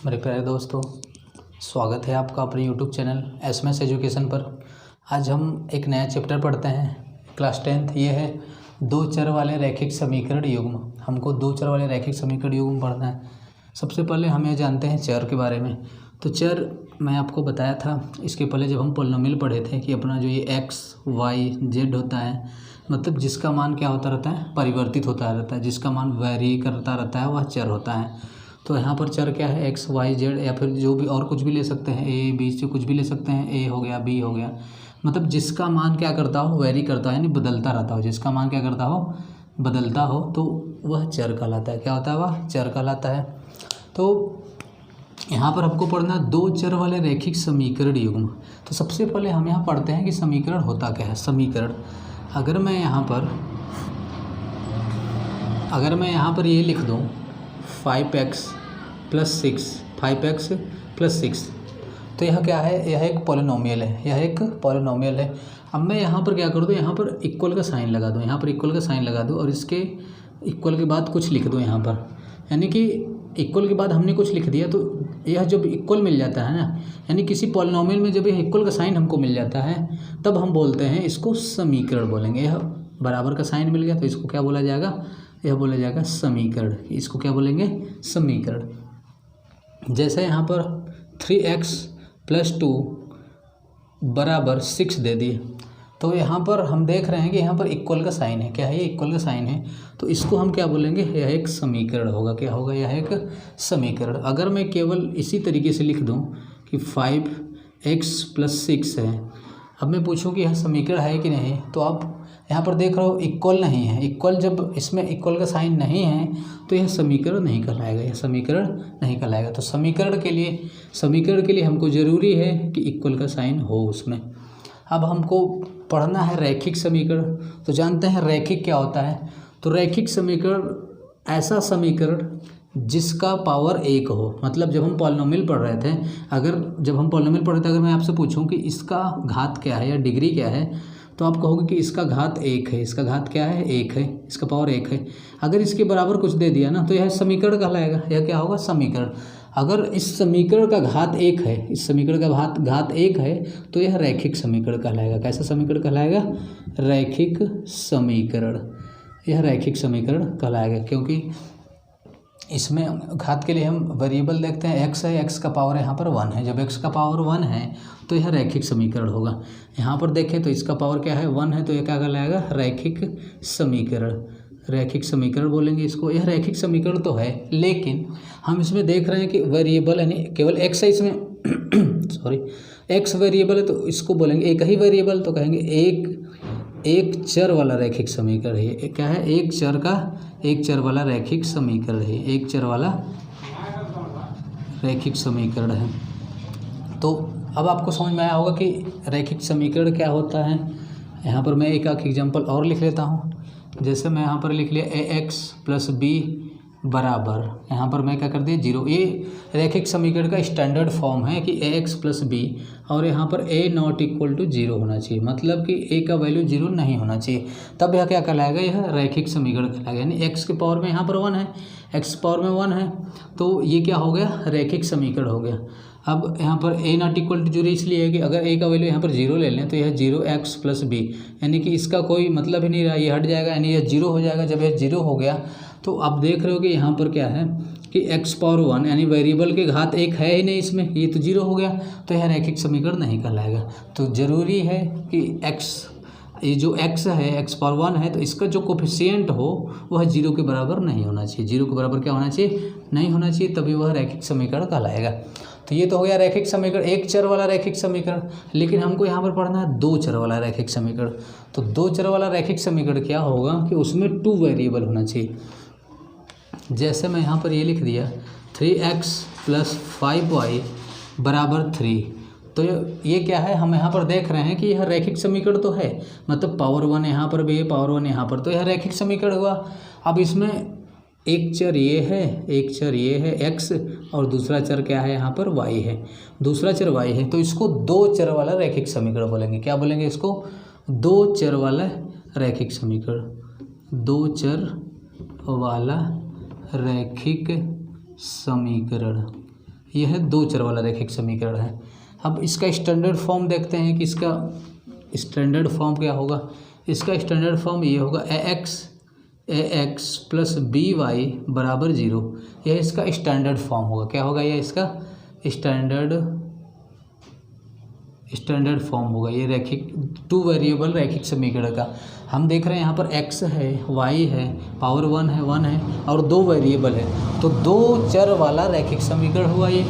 मेरे प्यारे दोस्तों, स्वागत है आपका अपने यूट्यूब चैनल एसएमएस एजुकेशन पर। आज हम एक नया चैप्टर पढ़ते हैं, क्लास 10th। ये है दो चर वाले रैखिक समीकरण युग्म। हमको दो चर वाले रैखिक समीकरण युग्म पढ़ना है। सबसे पहले हम ये जानते हैं चर के बारे में। तो चर मैं आपको बताया था इसके पहले जब हम पॉलिनोमियल पढ़े थे कि अपना जो ये x, y, z होता है, मतलब जिसका मान क्या होता रहता है, परिवर्तित होता रहता है, जिसका मान वैरी करता रहता है, वह चर होता है। तो यहाँ पर चर क्या है, x, y, z, या फिर जो भी और कुछ भी ले सकते हैं, a, b से कुछ भी ले सकते हैं, a हो गया, b हो गया, मतलब जिसका मान क्या करता हो, वैरी करता है, यानी बदलता रहता हो। जिसका मान क्या करता हो, बदलता हो, तो वह चर कहलाता है। क्या होता है, वह चर कहलाता है। तो यहाँ पर आपको पढ़ना दो चर वाले रैखिक समीकरण युग्म। तो सबसे पहले हम यहाँ पढ़ते हैं कि समीकरण होता क्या है। समीकरण अगर मैं यहाँ पर ये लिख दूँ 5x + 6 तो यह क्या है, यह एक पॉलिनोमियल है, यह एक पॉलिनोमियल है। अब मैं यहाँ पर क्या कर दूँ, यहाँ पर इक्वल का साइन लगा दूँ, यहाँ पर इक्वल का साइन लगा दूँ और इसके इक्वल के बाद कुछ लिख दूँ यहाँ पर, यानी कि इक्वल के बाद हमने कुछ लिख दिया। तो यह जब इक्वल मिल जाता है ना, यानी किसी पॉलिनोमियल में जब यह इक्वल का साइन हमको मिल जाता है, तब हम बोलते हैं इसको समीकरण बोलेंगे। यह बराबर का साइन मिल गया तो इसको क्या बोला जाएगा, यह बोला जाएगा समीकरण। इसको क्या बोलेंगे, समीकरण। जैसे यहाँ पर 3x + 2 = 6 दे दिए, तो यहाँ पर हम देख रहे हैं कि यहाँ पर इक्वल का साइन है। क्या है, ये इक्वल का साइन है, तो इसको हम क्या बोलेंगे, यह एक समीकरण होगा। क्या होगा, यह एक समीकरण। अगर मैं केवल इसी तरीके से लिख दूँ कि 5x + 6 है, अब मैं पूछूं कि यह समीकरण है कि नहीं, तो आप यहाँ पर देख रहे हो इक्वल नहीं है। इक्वल, जब इसमें इक्वल का साइन नहीं है तो यह समीकरण नहीं कहलाएगा, यह समीकरण नहीं कहलाएगा। तो समीकरण के लिए हमको ज़रूरी है कि इक्वल का साइन हो उसमें। अब हमको पढ़ना है रैखिक समीकरण। तो जानते हैं रैखिक क्या होता है। तो रैखिक समीकरण ऐसा समीकरण जिसका पावर 1 हो। मतलब जब हम पॉलिनोमियल पढ़ रहे थे, अगर मैं आपसे पूछूं कि इसका घात क्या है या डिग्री क्या है, तो आप कहोगे कि इसका घात 1 है। इसका घात क्या है, 1 है, इसका पावर 1 है। अगर इसके बराबर कुछ दे दिया ना, तो यह समीकरण कहलाएगा। यह क्या होगा, समीकरण। अगर इस समीकरण का घात 1 है, इस समीकरण का घात 1 है, तो यह रैखिक समीकरण कहलाएगा। कैसा समीकरण कहलाएगा, रैखिक समीकरण। यह रैखिक समीकरण कहलाएगा, क्योंकि इसमें घात के लिए हम वेरिएबल देखते हैं, x है, x का पावर यहाँ पर 1 है। जब x का पावर 1 है तो यह रैखिक समीकरण होगा। यहाँ पर देखें तो इसका पावर क्या है, 1 है, तो यह क्या कहलाएगा, रैखिक समीकरण। रैखिक समीकरण बोलेंगे इसको। यह रैखिक समीकरण तो है, लेकिन हम इसमें देख रहे हैं कि वेरिएबल यानी केवल x है इसमें x वेरिएबल है, तो इसको बोलेंगे एक ही वेरिएबल, तो कहेंगे एक चर वाला रैखिक समीकरण है। क्या है, एक चर वाला रैखिक समीकरण है, एक चर वाला रैखिक समीकरण है। तो अब आपको समझ में आया होगा कि रैखिक समीकरण क्या होता है। यहाँ पर मैं एक एग्जांपल और लिख लेता हूँ। जैसे मैं यहाँ पर लिख लिया ax + b बराबर, यहाँ पर मैं क्या कर दिया, 0। ये रैखिक समीकरण का स्टैंडर्ड फॉर्म है कि ax + b, और यहाँ पर a ≠ 0 होना चाहिए, मतलब कि a का वैल्यू 0 नहीं होना चाहिए। तब यह क्या कहलाएगा, यह रैखिक समीकरण कहलाएगा। यानी x के पावर में यहाँ पर 1 है, x पावर में 1 है, तो ये क्या हो गया, रैखिक समीकरण हो गया। अब यहाँ पर a ≠ 0 इसलिए है कि अगर a का वैल्यू यहाँ पर 0 ले लें तो यह 0x + b, यानी कि इसका कोई मतलब ही नहीं रहा, ये हट जाएगा, यानी यह 0 हो जाएगा। जब यह 0 हो गया तो आप देख रहे हो कि यहाँ पर क्या है कि x पावर 1, यानी वेरिएबल के घात 1 है ही नहीं इसमें, ये तो 0 हो गया, तो यह रैखिक समीकरण नहीं कहलाएगा। तो ज़रूरी है कि ये जो x है, x पावर 1 है, तो इसका जो कोफिशिएंट हो वह 0 के बराबर नहीं होना चाहिए। 0 के बराबर क्या होना चाहिए, नहीं होना चाहिए, तभी वह रैखिक समीकरण कहलाएगा। तो ये तो हो गया रैखिक समीकरण, एक चर वाला रैखिक समीकरण। लेकिन हमको यहाँ पर पढ़ना है दो चर वाला रैखिक समीकरण। तो दो चर वाला रैखिक समीकरण क्या होगा कि उसमें 2 वेरिएबल होना चाहिए। जैसे मैं यहाँ पर ये लिख दिया 3x + 5y = 3, तो ये क्या है, हम यहाँ पर देख रहे हैं कि यह रैखिक समीकरण तो है, मतलब पावर 1 यहाँ पर भी है, पावर 1 यहाँ पर, तो यह रैखिक समीकरण हुआ। अब इसमें एक चर ये है x, और दूसरा चर क्या है, यहाँ पर y है, दूसरा चर y है, तो इसको दो चर वाला रैखिक समीकरण बोलेंगे। क्या बोलेंगे इसको, दो चर वाला रैखिक समीकरण, दो चर वाला रैखिक समीकरण। यह है दो चर वाला रैखिक समीकरण है। अब इसका स्टैंडर्ड फॉर्म देखते हैं कि इसका स्टैंडर्ड फॉर्म क्या होगा। इसका स्टैंडर्ड फॉर्म ये होगा ax प्लस by बराबर 0। यह इसका स्टैंडर्ड फॉर्म होगा। क्या होगा? यह इसका स्टैंडर्ड फॉर्म होगा। ये रैखिक टू वेरिएबल रैखिक समीकरण का हम देख रहे हैं। यहाँ पर x है, y है, पावर 1 है और दो वेरिएबल है, तो दो चर वाला रैखिक समीकरण हुआ ये।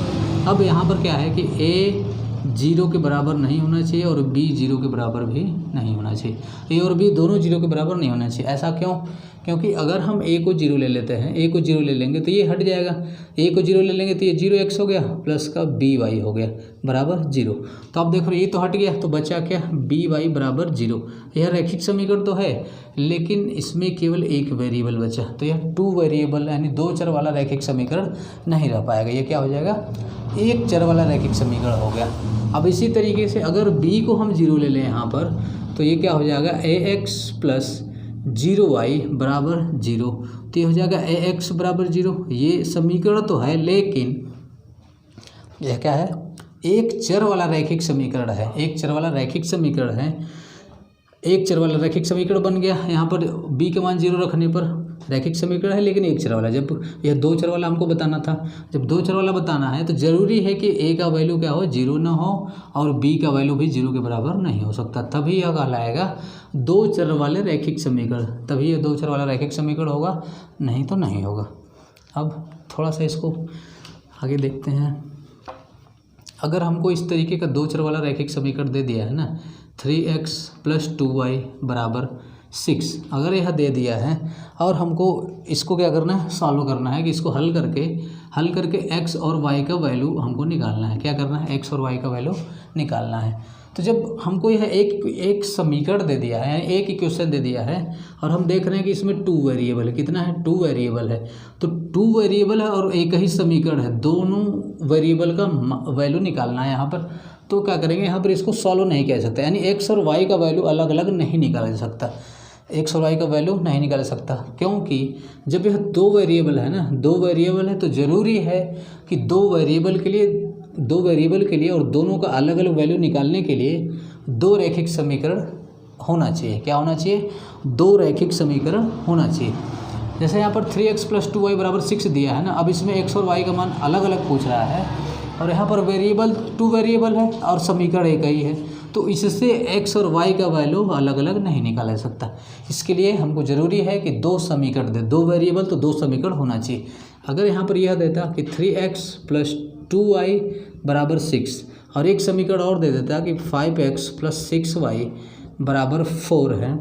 अब यहाँ पर क्या है कि a 0 के बराबर नहीं होना चाहिए और b 0 के बराबर भी नहीं होना चाहिए। a और b दोनों 0 के बराबर नहीं होना चाहिए। ऐसा क्यों? क्योंकि अगर हम a को 0 ले लेते हैं, a को 0 ले लेंगे तो ये हट जाएगा। a को 0 ले लेंगे तो ये 0x हो गया प्लस का by हो गया बराबर 0। तो आप देखो ये तो हट गया, तो बचा क्या? by बराबर 0। यह रैखिक समीकरण तो है, लेकिन इसमें केवल एक वेरिएबल बचा, तो यह टू वेरिएबल यानी दो चर वाला रैखिक समीकरण नहीं रह पाएगा। ये क्या हो जाएगा? एक चर वाला रैखिक समीकरण हो गया। अब इसी तरीके से अगर b को हम 0 ले लें यहाँ पर, तो ये क्या हो जाएगा? ax प्लस 0y बराबर 0। तो ये हो जाएगा ax बराबर 0। ये समीकरण तो है, लेकिन यह क्या है? एक चर वाला रैखिक समीकरण है। एक चर वाला रैखिक समीकरण है। एक चर वाला रैखिक समीकरण बन गया। यहाँ पर b के मान 0 रखने पर रैखिक समीकरण है, लेकिन एक चर वाला। जब यह दो चर वाला हमको बताना था, जब दो चर वाला बताना है तो ज़रूरी है कि a का वैल्यू क्या हो? 0 ना हो और b का वैल्यू भी 0 के बराबर नहीं हो सकता, तभी यह कहलाएगा दो चर वाले रैखिक समीकरण। तभी यह दो चर वाला रैखिक समीकरण होगा, नहीं तो नहीं होगा। अब थोड़ा सा इसको आगे देखते हैं। अगर हमको इस तरीके का दो चर वाला रैखिक समीकरण दे दिया है ना, 3x प्लस 2y बराबर 6, अगर यह दे दिया है और हमको इसको क्या करना है? सॉल्व करना है कि इसको हल करके x और y का वैल्यू हमको निकालना है। क्या करना है? x और y का वैल्यू निकालना है। तो जब हमको यह एक समीकरण दे दिया है, यानी एक इक्वेशन दे दिया है, और हम देख रहे हैं कि इसमें टू वेरिएबल है। कितना है? टू वेरिएबल है। तो टू वेरिएबल है और एक ही समीकरण है, दोनों वेरिएबल का वैल्यू निकालना है यहाँ पर। तो क्या करेंगे? यहाँ पर इसको सॉल्व नहीं किया जा सकता, यानी x और y का वैल्यू अलग अलग नहीं निकाला जा सकता। x और y का वैल्यू नहीं निकाल सकता, क्योंकि जब यह दो वेरिएबल है ना, दो वेरिएबल है, तो ज़रूरी है कि दो वेरिएबल के लिए और दोनों का अलग अलग वैल्यू निकालने के लिए दो रैखिक समीकरण होना चाहिए। क्या होना चाहिए? दो रैखिक समीकरण होना चाहिए। जैसे यहाँ पर 3x प्लस 2y बराबर 6 दिया है ना, अब इसमें x और y का मान अलग अलग पूछ रहा है, और यहाँ पर टू वेरिएबल है और समीकरण एक ही है, तो इससे x और y का वैल्यू अलग अलग नहीं निकाला जा सकता। इसके लिए हमको ज़रूरी है कि दो समीकरण दे, दो वेरिएबल तो दो समीकरण होना चाहिए। अगर यहाँ पर यह देता कि 3x प्लस 2y बराबर 6, और एक समीकरण और दे देता कि 5x प्लस 6y बराबर 4 है।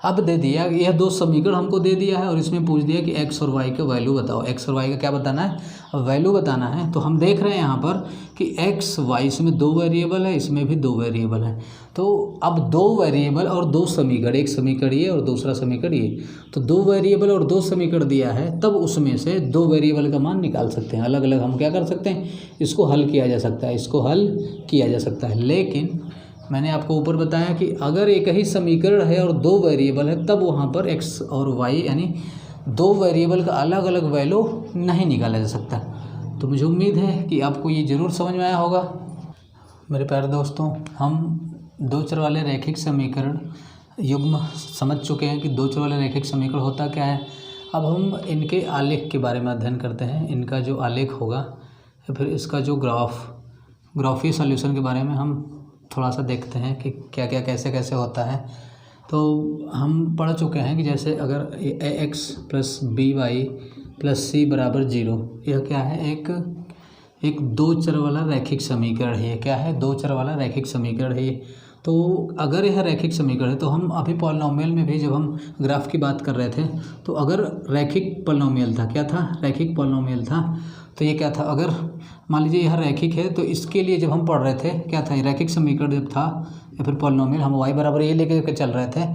अब दे दिया, यह दो समीकरण हमको दे दिया है और इसमें पूछ दिया कि x और y का वैल्यू बताओ। x और y का क्या बताना है? वैल्यू बताना है। तो हम देख रहे हैं यहाँ पर कि x y इसमें दो वेरिएबल है, इसमें भी दो वेरिएबल है। तो अब दो वेरिएबल और दो समीकरण, एक समीकरण ये और दूसरा समीकरण ये, तो दो वेरिएबल और दो समीकरण दिया है, तब उसमें से दो वेरिएबल का मान निकाल सकते हैं। अलग अलग हम क्या कर सकते हैं? इसको हल किया जा सकता है, इसको हल किया जा सकता है। लेकिन मैंने आपको ऊपर बताया कि अगर एक ही समीकरण है और दो वेरिएबल है, तब वहाँ पर x और y यानी दो वेरिएबल का अलग अलग वैल्यू नहीं निकाला जा सकता। तो मुझे उम्मीद है कि आपको ये ज़रूर समझ में आया होगा। मेरे प्यारे दोस्तों, हम दो चर वाले रैखिक समीकरण युग्म समझ चुके हैं कि दो चर वाले रैखिक समीकरण होता क्या है। अब हम इनके आलेख के बारे में अध्ययन करते हैं। इनका जो आलेख होगा या फिर इसका जो ग्राफीय सॉल्यूशन के बारे में हम थोड़ा सा देखते हैं कि क्या क्या कैसे कैसे होता है। तो हम पढ़ चुके हैं कि जैसे अगर ax plus by plus c बराबर 0, यह क्या है? एक दो चर वाला रैखिक समीकरण है। क्या है? दो चर वाला रैखिक समीकरण है ये। तो अगर यह रैखिक समीकरण है, तो हम अभी पॉलिनोमियल में भी जब हम ग्राफ की बात कर रहे थे, तो अगर रैखिक पॉलिनोमियल था, क्या था? रैखिक पॉलिनोमियल था। तो ये क्या था? अगर मान लीजिए यह रैखिक है, तो इसके लिए जब हम पढ़ रहे थे, क्या था? रैखिक समीकरण जब था या फिर पॉलिनोमियल, हम y बराबर ये लेके चल रहे थे,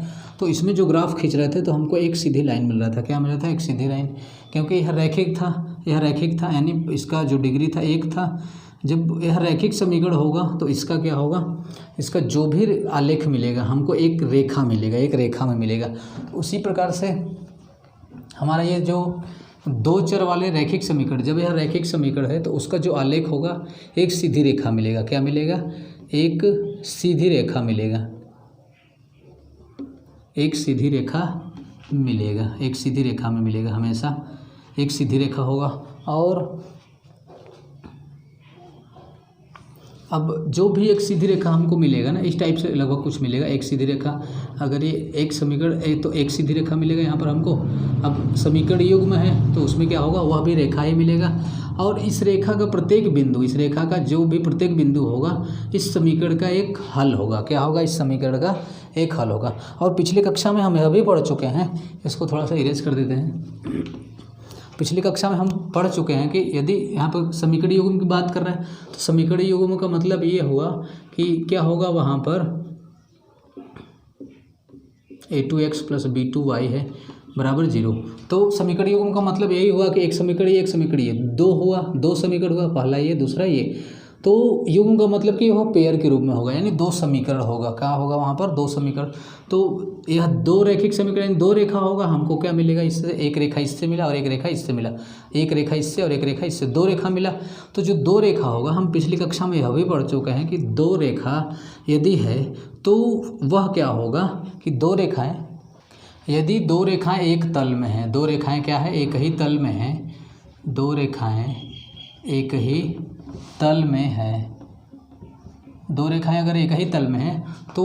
तो इसमें जो ग्राफ खींच रहे थे तो हमको एक सीधी लाइन मिल रहा था। क्या मिल रहा था? एक सीधी लाइन, क्योंकि यह रैखिक था, यानी इसका जो डिग्री था एक था। जब यह रैखिक समीकरण होगा तो इसका क्या होगा? इसका जो भी आलेख मिलेगा हमको एक रेखा मिलेगा, एक रेखा में मिलेगा। तो उसी प्रकार से हमारा ये जो दो चर वाले रैखिक समीकरण, जब यह रैखिक समीकरण है तो उसका जो आलेख होगा एक सीधी रेखा मिलेगा। क्या मिलेगा? एक सीधी रेखा मिलेगा, एक सीधी रेखा मिलेगा, एक सीधी रेखा में मिलेगा, हमेशा एक सीधी रेखा होगा। और अब जो भी एक सीधी रेखा हमको मिलेगा ना, इस टाइप से लगभग कुछ मिलेगा। एक सीधी रेखा, अगर ये एक समीकरण तो एक सीधी रेखा मिलेगा यहाँ पर हमको। अब समीकरण युग्म है तो उसमें क्या होगा, वह भी रेखा ही मिलेगा। और इस रेखा का प्रत्येक बिंदु, इस रेखा का जो भी प्रत्येक बिंदु होगा इस समीकरण का एक हल होगा। क्या होगा? इस समीकरण का एक हल होगा। और पिछली कक्षा में हम यह भी पढ़ चुके हैं, इसको थोड़ा सा इरेज कर देते हैं। पिछली कक्षा में हम पढ़ चुके हैं कि यदि यहाँ पर समीकरण युग्म की बात कर रहे हैं तो समीकरण युग्म का मतलब ये हुआ कि क्या होगा, वहाँ पर a2x + b2y है बराबर 0। तो समीकरण युग्म का मतलब यही हुआ कि एक समीकरण ये दो हुआ, दो समीकरण हुआ, पहला ये दूसरा ये। तो युग्म का मतलब कि वह पेयर के रूप में होगा, यानी दो समीकरण होगा। क्या होगा वहाँ पर? दो समीकरण। तो यह दो रैखिक समीकरण, दो रेखा होगा। हमको क्या मिलेगा इससे? एक रेखा इससे मिला और एक रेखा इससे मिला, एक रेखा इससे और एक रेखा इससे, दो रेखा मिला। तो जो दो रेखा होगा, हम पिछली कक्षा में यह भी पढ़ चुके हैं कि दो रेखा यदि है तो वह क्या होगा कि दो रेखाएँ, यदि दो रेखाएँ एक तल में हैं, दो रेखाएँ क्या है? एक ही तल में हैं, दो रेखाएँ एक ही तल में है, दो रेखाएं अगर एक ही तल में हैं तो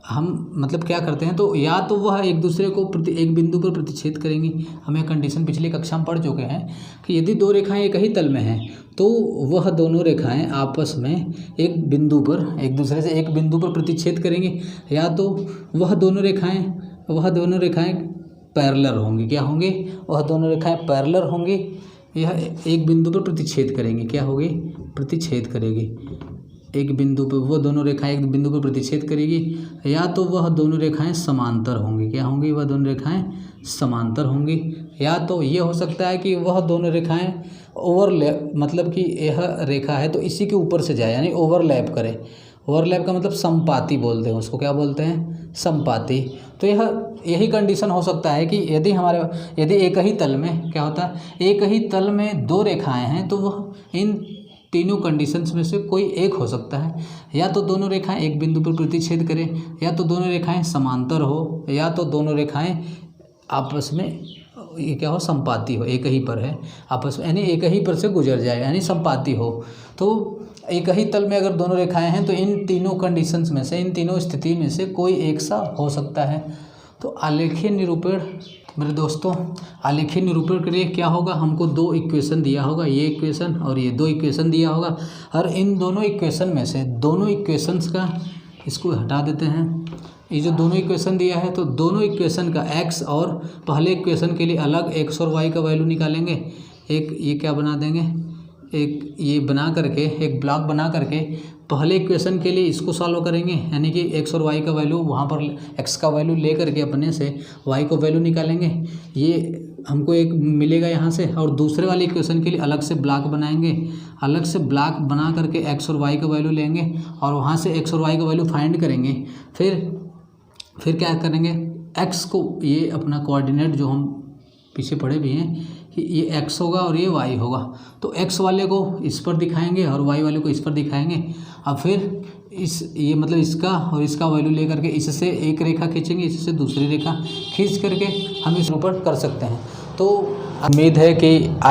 हम मतलब क्या करते हैं, तो या तो वह एक दूसरे को एक बिंदु पर प्रतिच्छेद करेंगी। हमें कंडीशन पिछली कक्षा में पढ़ चुके हैं कि यदि दो रेखाएं एक ही तल में हैं तो वह दोनों रेखाएं आपस में एक बिंदु पर, एक दूसरे से एक बिंदु पर प्रतिच्छेद करेंगी, या तो वह दोनों रेखाएं पैरेलल होंगी। क्या होंगी? वह दोनों रेखाएं पैरेलल होंगी, यह एक बिंदु पर प्रतिच्छेद करेंगी। क्या होगी? प्रतिच्छेद करेगी एक बिंदु पर, वो दोनों रेखाएं एक बिंदु पर प्रतिच्छेद करेगी, या तो वह दोनों रेखाएं समांतर होंगी। क्या होंगी? वह दोनों रेखाएं समांतर होंगी। या तो ये हो सकता है कि वह दोनों रेखाएं ओवरलैप, मतलब कि यह रेखा है तो इसी के ऊपर से जाए, यानी ओवरलैप करे। ओवरलैप का मतलब संपाती बोलते हैं उसको। क्या बोलते हैं? संपाती। तो यही कंडीशन हो सकता है कि यदि एक ही तल में क्या होता है, एक ही तल में दो रेखाएं हैं तो वह इन तीनों कंडीशंस में से कोई एक हो सकता है। या तो दोनों रेखाएं एक बिंदु पर प्रतिच्छेद करें, या तो दोनों रेखाएं समांतर हो, या तो दोनों रेखाएं आपस में ये क्या हो, संपाती हो, एक ही पर है आपस में, यानी एक ही पर से गुजर जाए, यानी संपाती हो। तो एक ही तल में अगर दोनों रेखाएं हैं तो इन तीनों कंडीशंस में से, इन तीनों स्थिति में से कोई एक सा हो सकता है। तो आलेखीय निरूपण मेरे दोस्तों, आलेखीय निरूपण के लिए क्या होगा, हमको दो इक्वेशन दिया होगा, ये इक्वेशन और ये दो इक्वेशन दिया होगा। और इन दोनों इक्वेशन में से, दोनों इक्वेशंस का, इसको हटा देते हैं, ये जो दोनों इक्वेशन दिया है तो दोनों इक्वेशन का x और पहले इक्वेशन के लिए अलग x और y का वैल्यू निकालेंगे। एक ये क्या बना देंगे, एक ये बना करके, एक ब्लॉक बना करके पहले इक्वेशन के लिए इसको सॉल्व करेंगे, यानी कि x और y का वैल्यू वहाँ पर x का वैल्यू ले करके अपने से y को वैल्यू निकालेंगे। ये हमको एक मिलेगा यहाँ से, और दूसरे वाले इक्वेशन के लिए अलग से ब्लॉक बनाएंगे, अलग से ब्लॉक बना करके x और y का वैल्यू लेंगे और वहाँ से x और y का वैल्यू फाइंड करेंगे। फिर क्या करेंगे, x को, ये अपना कोऑर्डिनेट जो हम पीछे पढ़े भी हैं कि ये x होगा और ये y होगा, तो x वाले को इस पर दिखाएंगे और y वाले को इस पर दिखाएंगे। अब फिर ये मतलब इसका और इसका वैल्यू ले करके इससे एक रेखा खींचेंगे, इससे दूसरी रेखा खींच करके हम इस ऊपर कर सकते हैं। तो उम्मीद है कि आज